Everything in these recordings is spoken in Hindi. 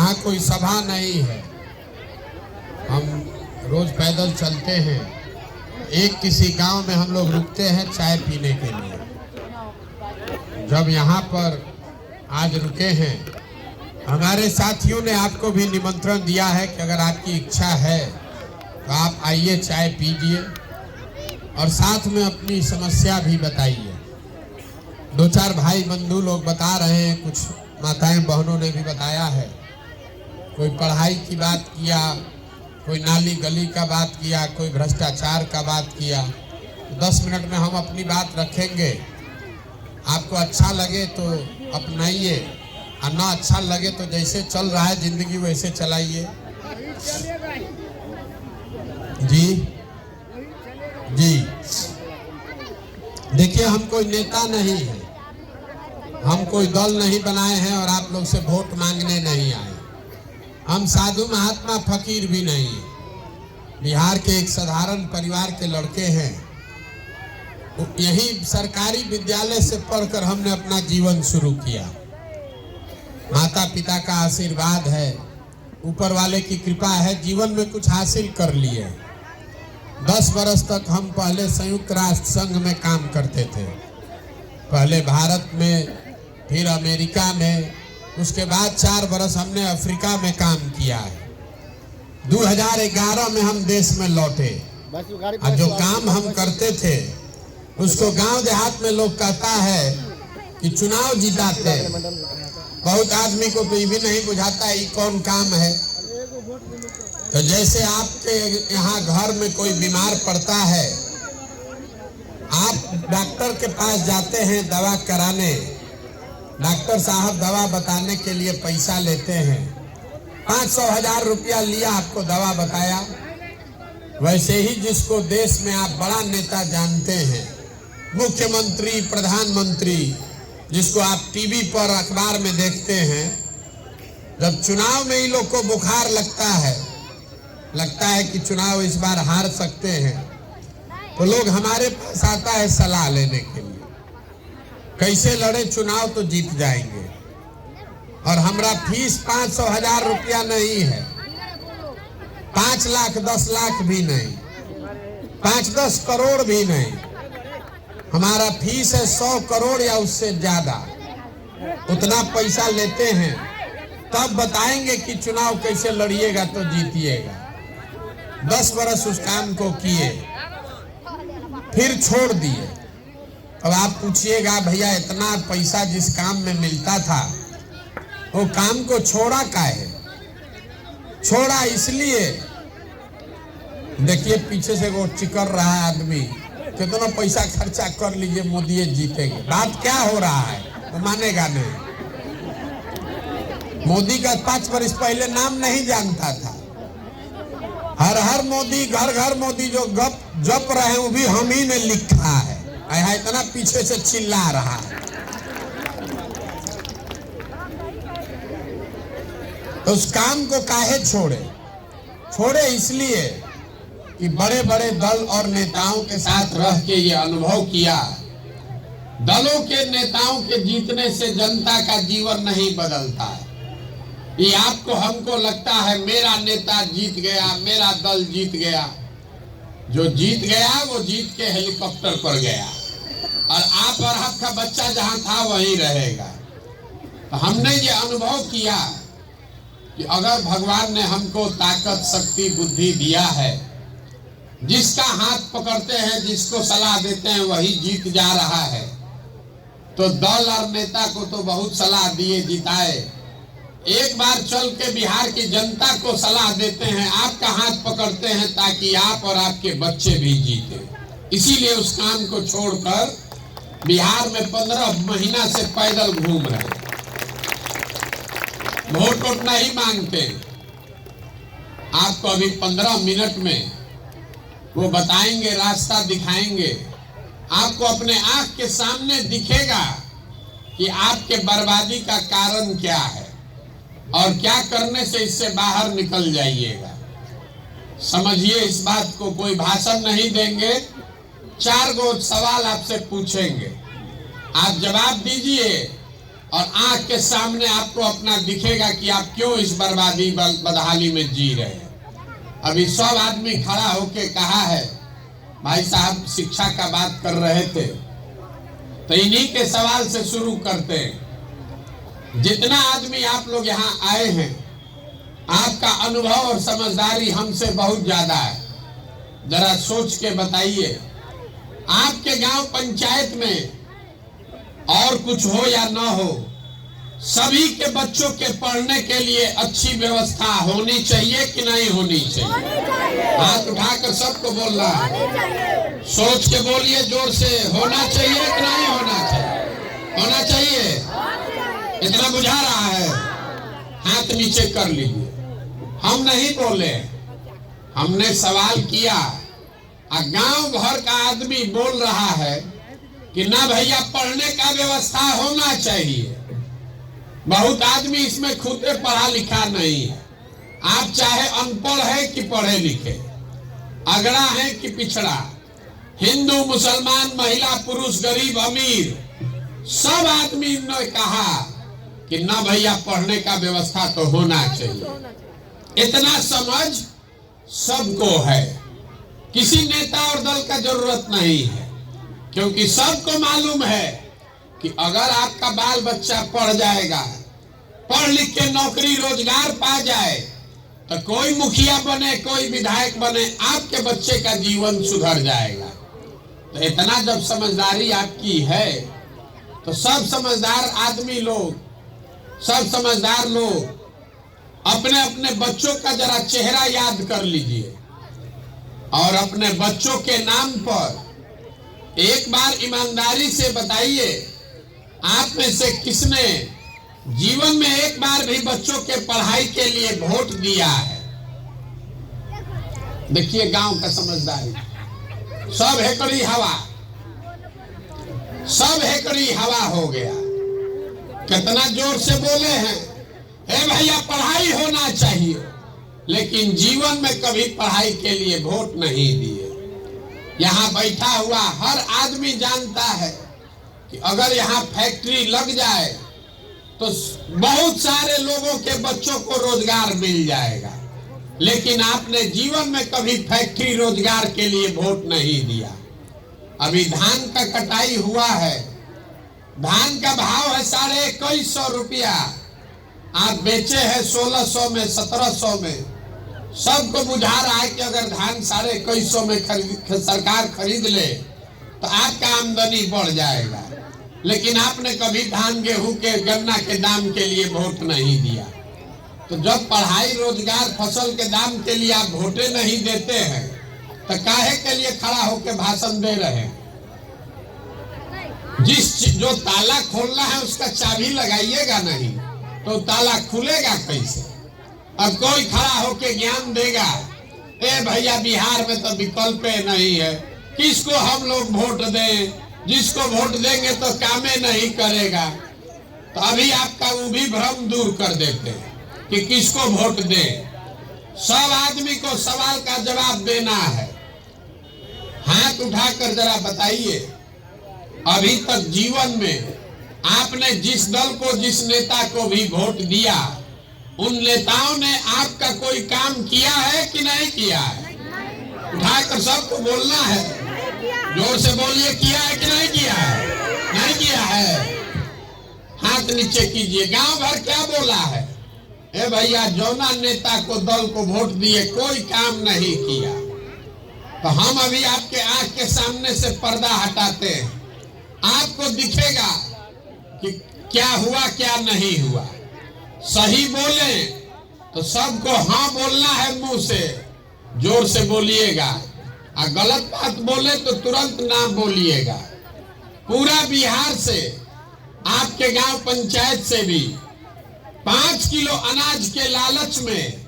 यहाँ कोई सभा नहीं है, हम रोज पैदल चलते हैं। एक किसी गांव में हम लोग रुकते हैं चाय पीने के लिए। जब यहाँ पर आज रुके हैं, हमारे साथियों ने आपको भी निमंत्रण दिया है कि अगर आपकी इच्छा है तो आप आइए, चाय पीजिए और साथ में अपनी समस्या भी बताइए। दो चार भाई बंधु लोग बता रहे हैं, कुछ माताएं बहनों ने भी बताया है। कोई पढ़ाई की बात किया, कोई नाली गली का बात किया, कोई भ्रष्टाचार का बात किया। 10 मिनट में हम अपनी बात रखेंगे। आपको अच्छा लगे तो अपनाइए और ना अच्छा लगे तो जैसे चल रहा है जिंदगी वैसे चलाइए। जी जी, देखिए हम कोई नेता नहीं है, हम कोई दल नहीं बनाए हैं और आप लोग से वोट मांगने नहीं आए। हम साधु महात्मा फकीर भी नहीं है। बिहार के एक साधारण परिवार के लड़के हैं। यही सरकारी विद्यालय से पढ़कर हमने अपना जीवन शुरू किया। माता पिता का आशीर्वाद है, ऊपर वाले की कृपा है, जीवन में कुछ हासिल कर लिए। 10 बरस तक हम पहले संयुक्त राष्ट्र संघ में काम करते थे, पहले भारत में, फिर अमेरिका में, उसके बाद 4 बरस हमने अफ्रीका में काम किया है। 2011 में हम देश में लौटे और जो काम हम करते थे उसको गांव देहात में लोग कहता है कि चुनाव जिताते। बहुत आदमी को तो ये भी नहीं बुझाता ये कौन काम है। तो जैसे आपके यहाँ घर में कोई बीमार पड़ता है, आप डॉक्टर के पास जाते हैं दवा कराने, डॉक्टर साहब दवा बताने के लिए पैसा लेते हैं, 500,000 रुपया लिया, आपको दवा बताया। वैसे ही जिसको देश में आप बड़ा नेता जानते हैं, मुख्यमंत्री, प्रधानमंत्री, जिसको आप टीवी पर अखबार में देखते हैं, जब चुनाव में इन लोग को बुखार लगता है कि चुनाव इस बार हार सकते हैं, तो लोग हमारे पास आता है सलाह लेने के लिए, कैसे लड़े चुनाव तो जीत जाएंगे। और हमारा फीस 500,000 रुपया नहीं है, 5 लाख 10 लाख भी नहीं, 5-10 करोड़ भी नहीं। हमारा फीस है 100 करोड़ या उससे ज्यादा। उतना पैसा लेते हैं, तब बताएंगे कि चुनाव कैसे लड़िएगा तो जीतिएगा। 10 बरस उस काम को किए, फिर छोड़ दिए। अब आप पूछिएगा भैया इतना पैसा जिस काम में मिलता था वो काम को छोड़ा काहे? छोड़ा इसलिए, देखिए पीछे से वो चिकर रहा है आदमी, कितना पैसा खर्चा कर लीजिए मोदी जीतेंगे। बात क्या हो रहा है वो मानेगा नहीं। मोदी का 5 वर्ष पहले नाम नहीं जानता था। हर हर मोदी, घर घर मोदी जो गप जप रहे हैं वो भी हम ही ने लिखा है। यहाँ इतना पीछे से चिल्ला रहा है। तो उस काम को काहे छोड़े? छोड़े इसलिए कि बड़े बड़े दल और नेताओं के साथ रह के ये अनुभव किया, दलों के नेताओं के जीतने से जनता का जीवन नहीं बदलता है। ये आपको हमको लगता है मेरा नेता जीत गया, मेरा दल जीत गया। जो जीत गया वो जीत के हेलीकॉप्टर पर गया और आप और आपका बच्चा जहां था वहीं रहेगा। तो हमने ये अनुभव किया कि अगर भगवान ने हमको ताकत, शक्ति, बुद्धि दिया है, जिसका हाथ पकड़ते हैं, जिसको सलाह देते हैं वही जीत जा रहा है। तो दल और नेता को तो बहुत सलाह दिए, जिताए। एक बार चल के बिहार की जनता को सलाह देते हैं, आपका हाथ पकड़ते हैं ताकि आप और आपके बच्चे भी जीते। इसीलिए उस काम को छोड़कर बिहार में 15 महीना से पैदल घूम रहे, वोट नहीं मांगते। आपको अभी 15 मिनट में वो बताएंगे, रास्ता दिखाएंगे। आपको अपने आंख के सामने दिखेगा कि आपके बर्बादी का कारण क्या है और क्या करने से इससे बाहर निकल जाइएगा। समझिए इस बात को। कोई भाषण नहीं देंगे, 4 गो सवाल आपसे पूछेंगे, आप जवाब दीजिए और आंख के सामने आपको अपना दिखेगा कि आप क्यों इस बर्बादी बदहाली में जी रहे हैं। अभी सब आदमी खड़ा होके कहा है, भाई साहब शिक्षा का बात कर रहे थे, तो इन्हीं के सवाल से शुरू करते हैं। जितना आदमी आप लोग यहाँ आए हैं, आपका अनुभव और समझदारी हमसे बहुत ज्यादा है। जरा सोच के बताइए, आपके गांव पंचायत में और कुछ हो या ना हो, सभी के बच्चों के पढ़ने के लिए अच्छी व्यवस्था होनी चाहिए कि नहीं होनी चाहिए? हाथ उठाकर सबको बोलना है। सोच के बोलिए जोर से, होना चाहिए कि नहीं होना चाहिए? होना चाहिए। इतना बुझा रहा है? हाथ नीचे कर लीजिए। हम नहीं बोले, हमने सवाल किया। गांव भर का आदमी बोल रहा है कि ना भैया पढ़ने का व्यवस्था होना चाहिए। बहुत आदमी इसमें खुद पढ़ा लिखा नहीं है। आप चाहे अनपढ़ है कि पढ़े लिखे, अगड़ा है कि पिछड़ा, हिंदू मुसलमान, महिला पुरुष, गरीब अमीर, सब आदमी ने कहा कि ना भैया पढ़ने का व्यवस्था तो होना चाहिए। इतना समझ सबको है, किसी नेता और दल का जरूरत नहीं है, क्योंकि सबको मालूम है कि अगर आपका बाल बच्चा पढ़ जाएगा, पढ़ लिख के नौकरी रोजगार पा जाए, तो कोई मुखिया बने, कोई विधायक बने, आपके बच्चे का जीवन सुधर जाएगा। तो इतना जब समझदारी आपकी है, तो सब समझदार आदमी लोग, सब समझदार लोग अपने अपने बच्चों का जरा चेहरा याद कर लीजिए और अपने बच्चों के नाम पर एक बार ईमानदारी से बताइए, आप में से किसने जीवन में एक बार भी बच्चों के पढ़ाई के लिए वोट दिया है? देखिए गांव का समझदारी, सब हेकड़ी हवा, सब हेकड़ी हवा हो गया। कितना जोर से बोले हैं, ए भैया पढ़ाई होना चाहिए, लेकिन जीवन में कभी पढ़ाई के लिए वोट नहीं दिए। यहाँ बैठा हुआ हर आदमी जानता है कि अगर यहाँ फैक्ट्री लग जाए तो बहुत सारे लोगों के बच्चों को रोजगार मिल जाएगा, लेकिन आपने जीवन में कभी फैक्ट्री रोजगार के लिए वोट नहीं दिया। अभी धान का कटाई हुआ है, धान का भाव है 2150 रुपया, आप बेचे हैं 1600 में, 1700 में। सबको बुझा रहा है कि अगर धान 2150 में सरकार खरीद ले तो आपका आमदनी बढ़ जाएगा, लेकिन आपने कभी धान, गेहूं के, गन्ना के दाम के लिए वोट नहीं दिया। तो जब पढ़ाई, रोजगार, फसल के दाम के लिए आप वोटे नहीं देते हैं, तो काहे के लिए खड़ा होकर भाषण दे रहे हैं? जो ताला खोलना है उसका चाबी लगाइएगा नहीं तो ताला खुलेगा कैसे? अब कोई खड़ा होके ज्ञान देगा, ए भैया बिहार में तो विकल्प नहीं है, किसको हम लोग वोट दें? जिसको वोट देंगे तो कामे नहीं करेगा। तो अभी आपका वो भी भ्रम दूर कर देते हैं कि किसको वोट दें। सब आदमी को सवाल का जवाब देना है। हाथ उठाकर जरा बताइए, अभी तक जीवन में आपने जिस दल को, जिस नेता को भी वोट दिया, उन नेताओं ने आपका कोई काम किया है कि नहीं किया है? उठाकर सबको बोलना है, जोर से बोलिए, किया है कि नहीं किया है? नहीं किया है, हाथ नीचे कीजिए। गांव भर क्या बोला है? ए भैया जौना नेता को, दल को वोट दिए, कोई काम नहीं किया। तो हम अभी आपके आंख के सामने से पर्दा हटाते हैं, आपको दिखेगा कि क्या हुआ क्या नहीं हुआ। सही बोले तो सबको हाँ बोलना है, मुंह से जोर से बोलिएगा, और गलत बात बोले तो तुरंत ना बोलिएगा। पूरा बिहार से, आपके गांव पंचायत से भी 5 किलो अनाज के लालच में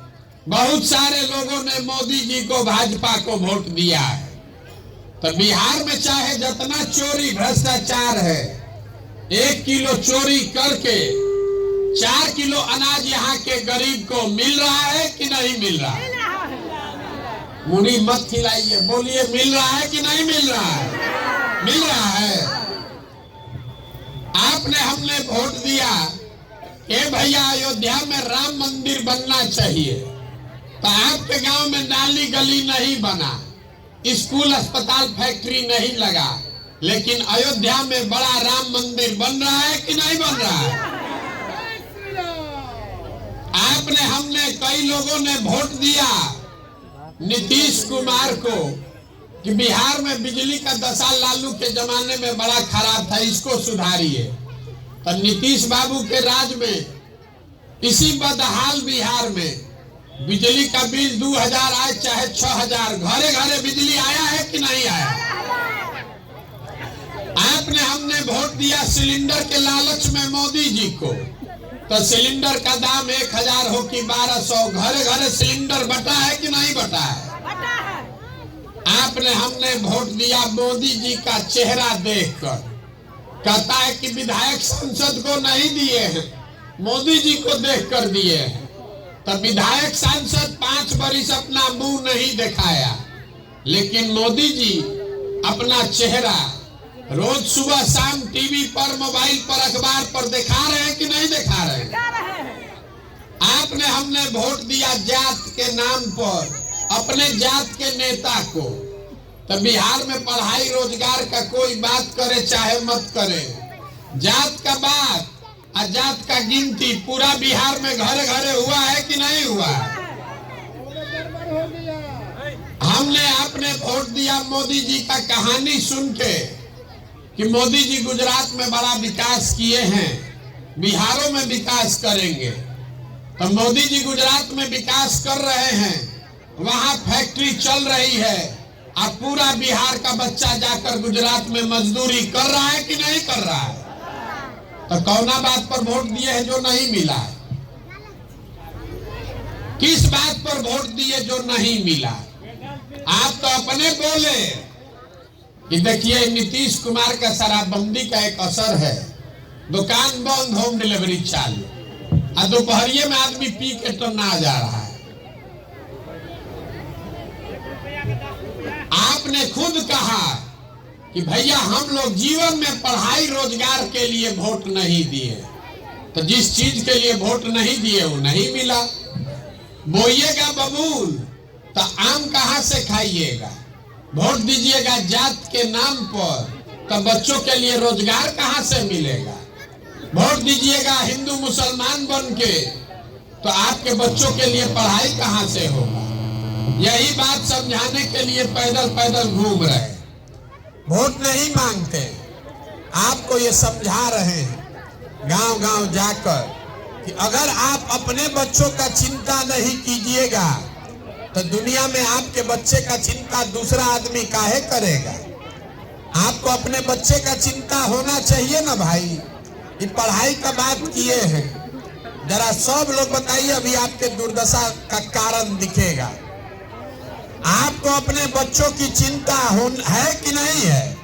बहुत सारे लोगों ने मोदी जी को, भाजपा को वोट दिया है। तो बिहार में चाहे जितना चोरी भ्रष्टाचार है, 1 किलो चोरी करके 4 किलो अनाज यहाँ के गरीब को मिल रहा है कि नहीं मिल रहा है? मुड़ी मत खिलाइए, बोलिए मिल रहा है कि नहीं मिल रहा है? मिल रहा है। आप आपने हमने वोट दिया कि भैया अयोध्या में राम मंदिर बनना चाहिए, तो आपके गांव में नाली गली नहीं बना, स्कूल अस्पताल फैक्ट्री नहीं लगा, लेकिन अयोध्या में बड़ा राम मंदिर बन रहा है कि नहीं बन रहा है? आपने हमने कई लोगों ने वोट दिया नीतीश कुमार को कि बिहार में बिजली का दशा लालू के जमाने में बड़ा खराब था, इसको सुधारिए। तो नीतीश बाबू के राज में इसी बदहाल बिहार में बिजली का बिल 2000 आए चाहे 6000, घरे घरे बिजली आया है कि नहीं आया? आपने हमने वोट दिया सिलेंडर के लालच में मोदी जी को, तो सिलेंडर का दाम 1000 हो कि 1200, घरे घरे सिलेंडर बटा है कि नहीं बटा है? आपने हमने वोट दिया मोदी जी का चेहरा देखकर, कहता है कि विधायक सांसद को नहीं दिए हैं, मोदी जी को देखकर दिए हैं। तो विधायक सांसद 5 बरिस अपना मुंह नहीं दिखाया, लेकिन मोदी जी अपना चेहरा रोज सुबह शाम टीवी पर, मोबाइल पर, अखबार पर दिखा रहे हैं कि नहीं दिखा रहे हैं? आपने हमने वोट दिया जात के नाम पर अपने जात के नेता को, तो बिहार में पढ़ाई रोजगार का कोई बात करे चाहे मत करे, जात का बात और जात का गिनती पूरा बिहार में घरे घरे हुआ है कि नहीं हुआ? हमने आपने वोट दिया मोदी जी का कहानी सुन के कि मोदी जी गुजरात में बड़ा विकास किए हैं, बिहारों में विकास करेंगे। तो मोदी जी गुजरात में विकास कर रहे हैं, वहां फैक्ट्री चल रही है, और पूरा बिहार का बच्चा जाकर गुजरात में मजदूरी कर रहा है कि नहीं कर रहा है? तो कौना बात पर वोट दिए हैं जो नहीं मिला है? किस बात पर वोट दिए जो नहीं मिला? आप तो अपने बोले कि देखिए नीतीश कुमार का शराबबंदी का एक असर है, दुकान बंद, होम डिलीवरी चालू, और दोपहरिये में आदमी पी के तो ना जा रहा है। आपने खुद कहा कि भैया हम लोग जीवन में पढ़ाई रोजगार के लिए वोट नहीं दिए, तो जिस चीज के लिए वोट नहीं दिए वो नहीं मिला। बोइएगा बबूल तो आम कहां से खाइएगा? वोट दीजिएगा जात के नाम पर तो बच्चों के लिए रोजगार कहां से मिलेगा? वोट दीजिएगा हिंदू मुसलमान बन के तो आपके बच्चों के लिए पढ़ाई कहां से होगा? यही बात समझाने के लिए पैदल पैदल घूम रहे, वोट नहीं मांगते, आपको ये समझा रहे हैं गांव गांव जाकर कि अगर आप अपने बच्चों का चिंता नहीं कीजिएगा तो दुनिया में आपके बच्चे का चिंता दूसरा आदमी काहे करेगा? आपको अपने बच्चे का चिंता होना चाहिए ना भाई। ये पढ़ाई का बात किए हैं, जरा सब लोग बताइए, अभी आपके दुर्दशा का कारण दिखेगा। आपको अपने बच्चों की चिंता है कि नहीं है?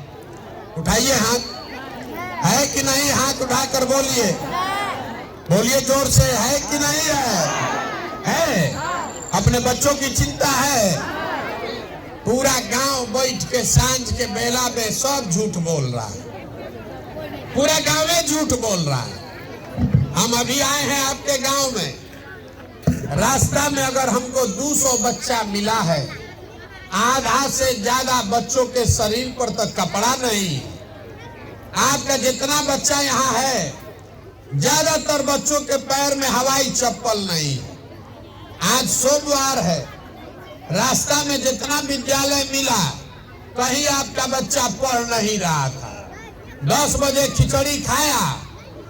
उठाइए हाथ, है कि नहीं? हाथ उठाकर बोलिए, बोलिए जोर से, है कि नहीं है? है। अपने बच्चों की चिंता है। पूरा गांव बैठ के सांझ के बेला में सब झूठ बोल रहा है, पूरा गांव में झूठ बोल रहा है। हम अभी आए हैं आपके गांव में, रास्ता में अगर हमको 200 बच्चा मिला है, आधा से ज्यादा बच्चों के शरीर पर तो कपड़ा नहीं। आपका जितना बच्चा यहाँ है, ज्यादातर बच्चों के पैर में हवाई चप्पल नहीं। आज सोमवार है, रास्ता में जितना विद्यालय मिला, कहीं आपका बच्चा पढ़ नहीं रहा था। 10 बजे खिचड़ी खाया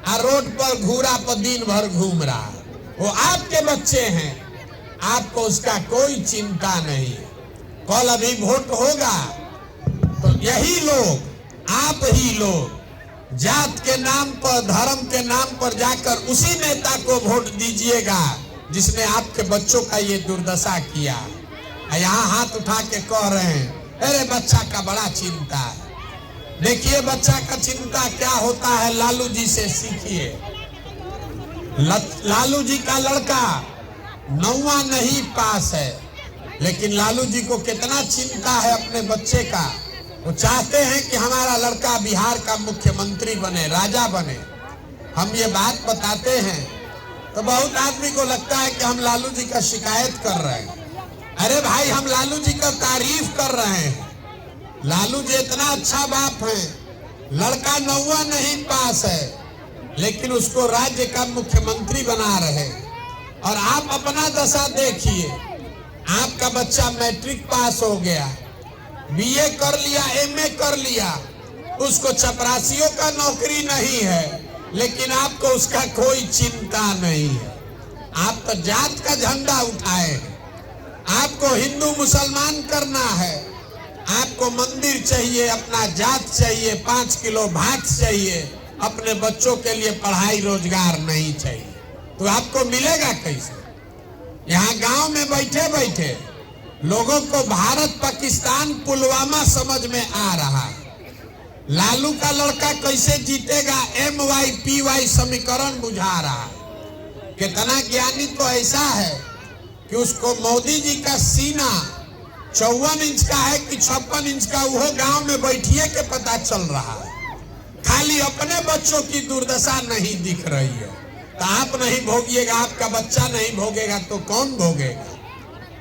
और रोड पर घूरा पर दिन भर घूम रहा। वो आपके बच्चे हैं, आपको उसका कोई चिंता नहीं। कल अभी वोट होगा तो यही लोग, आप ही लोग जात के नाम पर, धर्म के नाम पर जाकर उसी नेता को वोट दीजिएगा जिसने आपके बच्चों का ये दुर्दशा किया। यहाँ हाथ उठा के कह रहे हैं अरे बच्चा का बड़ा चिंता है। देखिए बच्चा का चिंता क्या होता है, लालू जी से सीखिए। लालू जी का लड़का 9वां नहीं पास है, लेकिन लालू जी को कितना चिंता है अपने बच्चे का। वो चाहते हैं कि हमारा लड़का बिहार का मुख्यमंत्री बने, राजा बने। हम ये बात बताते हैं तो बहुत आदमी को लगता है कि हम लालू जी का शिकायत कर रहे हैं। अरे भाई, हम लालू जी का तारीफ कर रहे हैं। लालू जी इतना अच्छा बाप है, लड़का 9वां नहीं पास है लेकिन उसको राज्य का मुख्यमंत्री बना रहे। और आप अपना दशा देखिए, आपका बच्चा मैट्रिक पास हो गया, बीए कर लिया, एमए कर लिया, उसको चपरासियों का नौकरी नहीं है लेकिन आपको उसका कोई चिंता नहीं है। आप तो जात का झंडा उठाए हैं। आपको हिंदू मुसलमान करना है, आपको मंदिर चाहिए, अपना जात चाहिए, 5 किलो भात चाहिए, अपने बच्चों के लिए पढ़ाई रोजगार नहीं चाहिए। तो आपको मिलेगा कैसे? यहाँ गांव में बैठे बैठे लोगों को भारत पाकिस्तान पुलवामा समझ में आ रहा है। लालू का लड़का कैसे जीतेगा, MYPY समीकरण बुझा रहा है। कितना ज्ञानी तो ऐसा है कि उसको मोदी जी का सीना 54 इंच का है कि 56 इंच का, वो गांव में बैठिए के पता चल रहा है। खाली अपने बच्चों की दुर्दशा नहीं दिख रही है। तो आप नहीं भोगिएगा, आपका बच्चा नहीं भोगेगा तो कौन भोगेगा?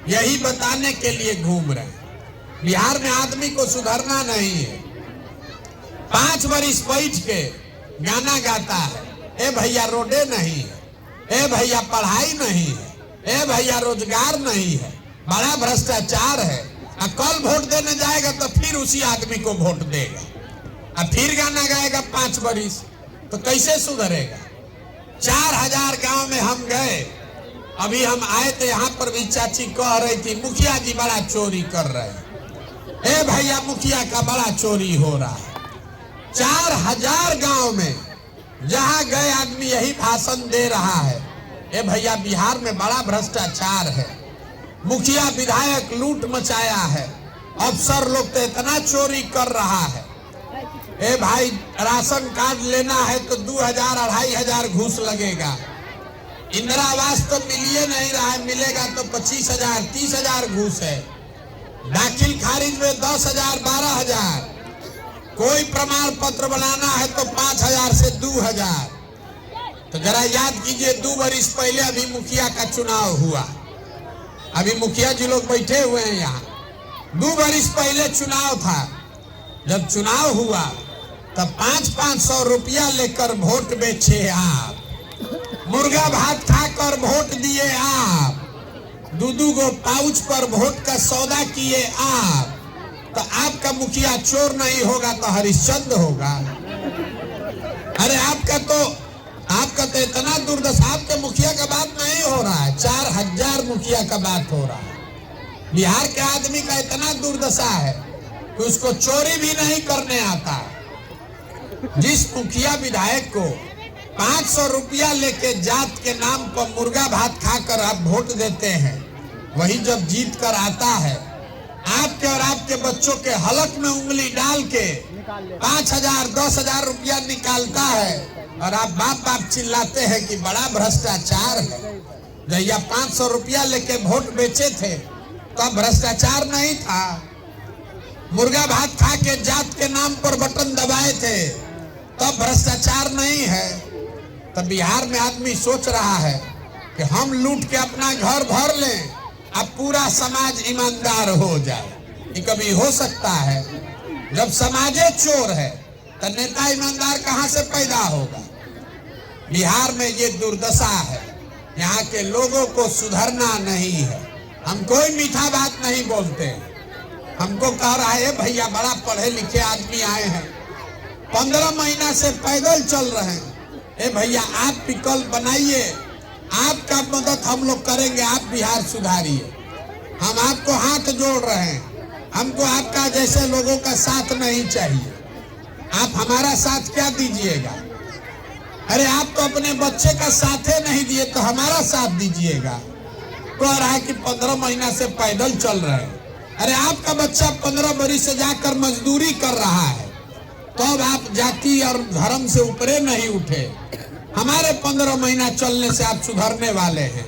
यही बताने के लिए घूम रहे हैं। बिहार में आदमी को सुधरना नहीं है। 5 वर्ष बैठ के गाना गाता है, ए भैया रोडे नहीं है, ए भैया पढ़ाई नहीं है, ए भैया रोजगार नहीं है, बड़ा भ्रष्टाचार है। और कल वोट देने जाएगा तो फिर उसी आदमी को वोट देगा और फिर गाना गाएगा 5 वर्ष। तो कैसे सुधरेगा? 4000 गांव में हम गए, अभी हम आए थे, यहाँ पर भी चाची कह रही थी मुखिया जी बड़ा चोरी कर रहे हैं। ए भैया, मुखिया का बड़ा चोरी हो रहा है। 4000 गांव में जहां गए आदमी यही भाषण दे रहा है, ए भैया बिहार में बड़ा भ्रष्टाचार है, मुखिया विधायक लूट मचाया है, अफसर लोग तो इतना चोरी कर रहा है। ए भाई, राशन कार्ड लेना है तो 2000 2500 घूस लगेगा। इंदिरा आवास तो मिलिए नहीं रहा है, मिलेगा तो 25,000 30,000 घूस है। दाखिल खारिज में 10,000 12,000। कोई प्रमाण पत्र बनाना है तो 5,000 से 2,000। तो जरा याद कीजिए, 2 वर्ष पहले अभी मुखिया का चुनाव हुआ, अभी मुखिया जी लोग बैठे हुए हैं यहाँ। 2 वर्ष पहले चुनाव था। जब चुनाव हुआ तब 500-500 रुपया लेकर वोट बेचे आप, मुर्गा भात खाकर वोट दिए आप, 2-2 गो पाउच पर वोट का सौदा किए आप। तो आपका मुखिया चोर नहीं होगा तो हरिश्चंद्र होगा। अरे आपका तो इतना दुर्दशा, आपके मुखिया का बात नहीं हो रहा है, 4000 मुखिया का बात हो रहा है। बिहार के आदमी का इतना दुर्दशा है कि उसको चोरी भी नहीं करने आता। जिस मुखिया विधायक को 500 रुपया लेके जात के नाम पर मुर्गा भात खाकर आप वोट देते हैं, वही जब जीत कर आता है, आपके और आपके बच्चों के हलक में उंगली डाल के 5,000 10,000 रुपया निकालता है और आप बाप बाप चिल्लाते हैं कि बड़ा भ्रष्टाचार है। जब 500 रुपया लेके वोट बेचे थे तब भ्रष्टाचार नहीं था। मुर्गा भात खा के जात के नाम पर बटन दबाए थे तब भ्रष्टाचार नहीं है। तब बिहार में आदमी सोच रहा है कि हम लूट के अपना घर भर लें, अब पूरा समाज ईमानदार हो जाए। ये कभी हो सकता है? जब समाजे चोर है तो नेता ईमानदार कहां से पैदा होगा? बिहार में ये दुर्दशा है। यहाँ के लोगों को सुधरना नहीं है। हम कोई मीठा बात नहीं बोलते। हमको कह रहा है भैया बड़ा पढ़े लिखे आदमी आए हैं, 15 महीना से पैदल चल रहे हैं, ए भैया आप विकल्प बनाइए, आपका मदद हम लोग करेंगे, आप बिहार सुधारिए। हम आपको हाथ जोड़ रहे हैं, हमको आपका जैसे लोगों का साथ नहीं चाहिए। आप हमारा साथ क्या दीजिएगा? अरे आप तो अपने बच्चे का साथ ही नहीं दिए तो हमारा साथ दीजिएगा। कह रहा है कि 15 महीना से पैदल चल रहे हैं। अरे आपका बच्चा 15 बरस से जाकर मजदूरी कर रहा है, तो अब आप जाति और धर्म से ऊपरे नहीं उठे। हमारे 15 महीना चलने से आप सुधरने वाले हैं।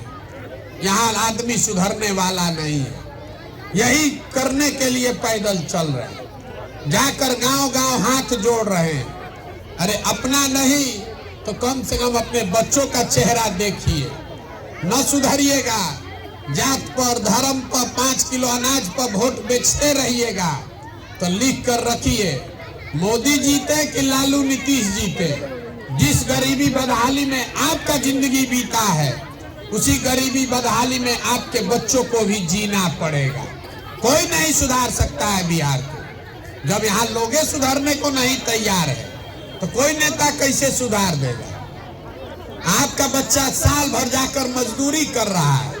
यहाँ आदमी सुधरने वाला नहीं है। यही करने के लिए पैदल चल रहे हैं, जाकर गांव गांव हाथ जोड़ रहे हैं। अरे अपना नहीं तो कम से कम अपने बच्चों का चेहरा देखिए। न सुधरिएगा, जात पर धर्म पर 5 किलो अनाज पर वोट बेचते रहिएगा तो लिख कर रखिए, मोदी जीते कि लालू नीतीश जीते, जिस गरीबी बदहाली में आपका जिंदगी बीता है उसी गरीबी बदहाली में आपके बच्चों को भी जीना पड़ेगा। कोई नहीं सुधार सकता है बिहार को। जब यहाँ लोगे सुधारने को नहीं तैयार है तो कोई नेता कैसे सुधार देगा। आपका बच्चा साल भर जाकर मजदूरी कर रहा है,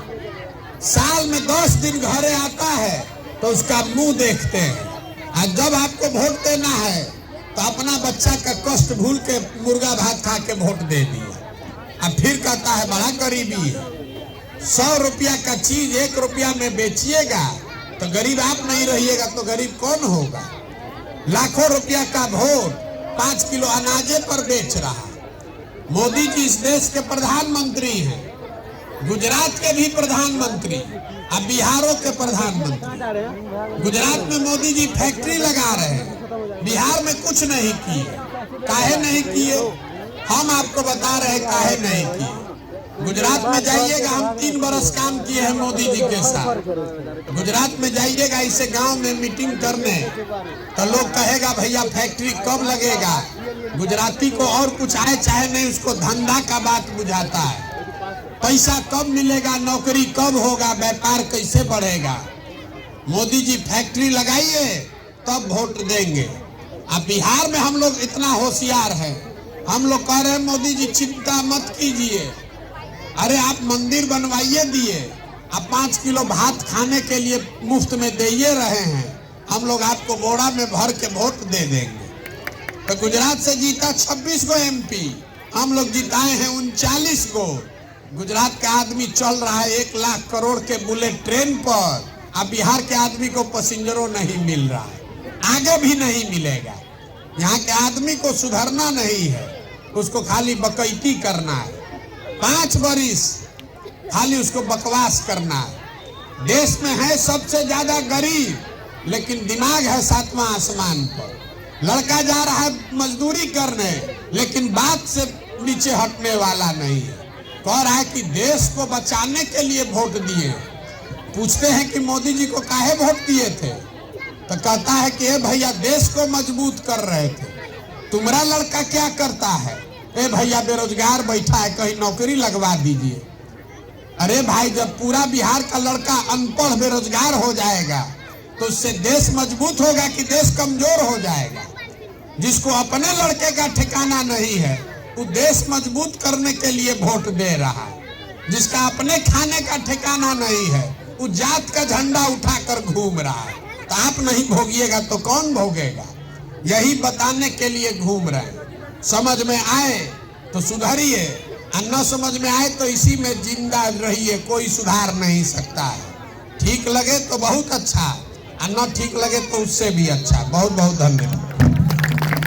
साल में 10 दिन घरे आता है तो उसका मुंह देखते हैं, और जब आपको वोट देना है तो अपना बच्चा का कष्ट भूल के मुर्गा भात खा के वोट दे दिया। अब फिर कहता है बड़ा गरीबी है। 100 रुपया का चीज 1 रुपया में बेचिएगा तो गरीब आप नहीं रहिएगा तो गरीब कौन होगा। लाखों रुपया का वोट 5 किलो अनाजे पर बेच रहा। मोदी जी इस देश के प्रधानमंत्री हैं, गुजरात के भी प्रधानमंत्री, अब बिहारों के प्रधानमंत्री। गुजरात में मोदी जी फैक्ट्री लगा रहे हैं, बिहार में कुछ नहीं किए। काहे नहीं किए, हम आपको बता रहे हैं काहे नहीं किए। गुजरात में जाइएगा, हम 3 बरस काम किए हैं मोदी जी के साथ। गुजरात में जाइएगा इसे गांव में मीटिंग करने तो लोग कहेगा भैया फैक्ट्री कब लगेगा। गुजराती को और कुछ आए चाहे नहीं, उसको धंधा का बात बुझाता है। पैसा कब मिलेगा, नौकरी कब होगा, व्यापार कैसे बढ़ेगा। मोदी जी फैक्ट्री लगाइए तब वोट देंगे। अब बिहार में हम लोग इतना होशियार हैं, हम लोग कह रहे हैं मोदी जी चिंता मत कीजिए, अरे आप मंदिर बनवाइए दिए, आप 5 किलो भात खाने के लिए मुफ्त में दे रहे हैं, हम लोग आपको बोरा में भर के वोट दे देंगे। तो गुजरात से जीता 26 गो MP, हम लोग जिताए हैं 39 गो। गुजरात का आदमी चल रहा है 1 लाख करोड़ के बुलेट ट्रेन पर, अब बिहार के आदमी को पैसेंजरों नहीं मिल रहा है, आगे भी नहीं मिलेगा। यहाँ के आदमी को सुधरना नहीं है, उसको खाली बकैती करना है। 5 बरिस खाली उसको बकवास करना है। देश में है सबसे ज्यादा गरीब, लेकिन दिमाग है 7वां आसमान पर। लड़का जा रहा है मजदूरी करने, लेकिन बात से नीचे हटने वाला नहीं है। कह रहा है कि देश को बचाने के लिए वोट दिए। पूछते हैं कि मोदी जी को काहे वोट दिए थे, तो कहता है कि ए भैया देश को मजबूत कर रहे थे। तुम्हारा लड़का क्या करता है, ए भैया बेरोजगार बैठा है, कहीं नौकरी लगवा दीजिए। अरे भाई जब पूरा बिहार का लड़का अनपढ़ बेरोजगार हो जाएगा तो उससे देश मजबूत होगा कि देश कमजोर हो जाएगा। जिसको अपने लड़के का ठिकाना नहीं है वो देश मजबूत करने के लिए वोट दे रहा है। जिसका अपने खाने का ठिकाना नहीं है वो जात का झंडा उठाकर घूम रहा है। तो आप नहीं भोगिएगा तो कौन भोगेगा, यही बताने के लिए घूम रहे हैं। समझ में आए तो सुधरिए, और न समझ में आए तो इसी में जिंदा रहिए, कोई सुधार नहीं सकता है। ठीक लगे तो बहुत अच्छा, और न ठीक लगे तो उससे भी अच्छा। बहुत बहुत धन्यवाद।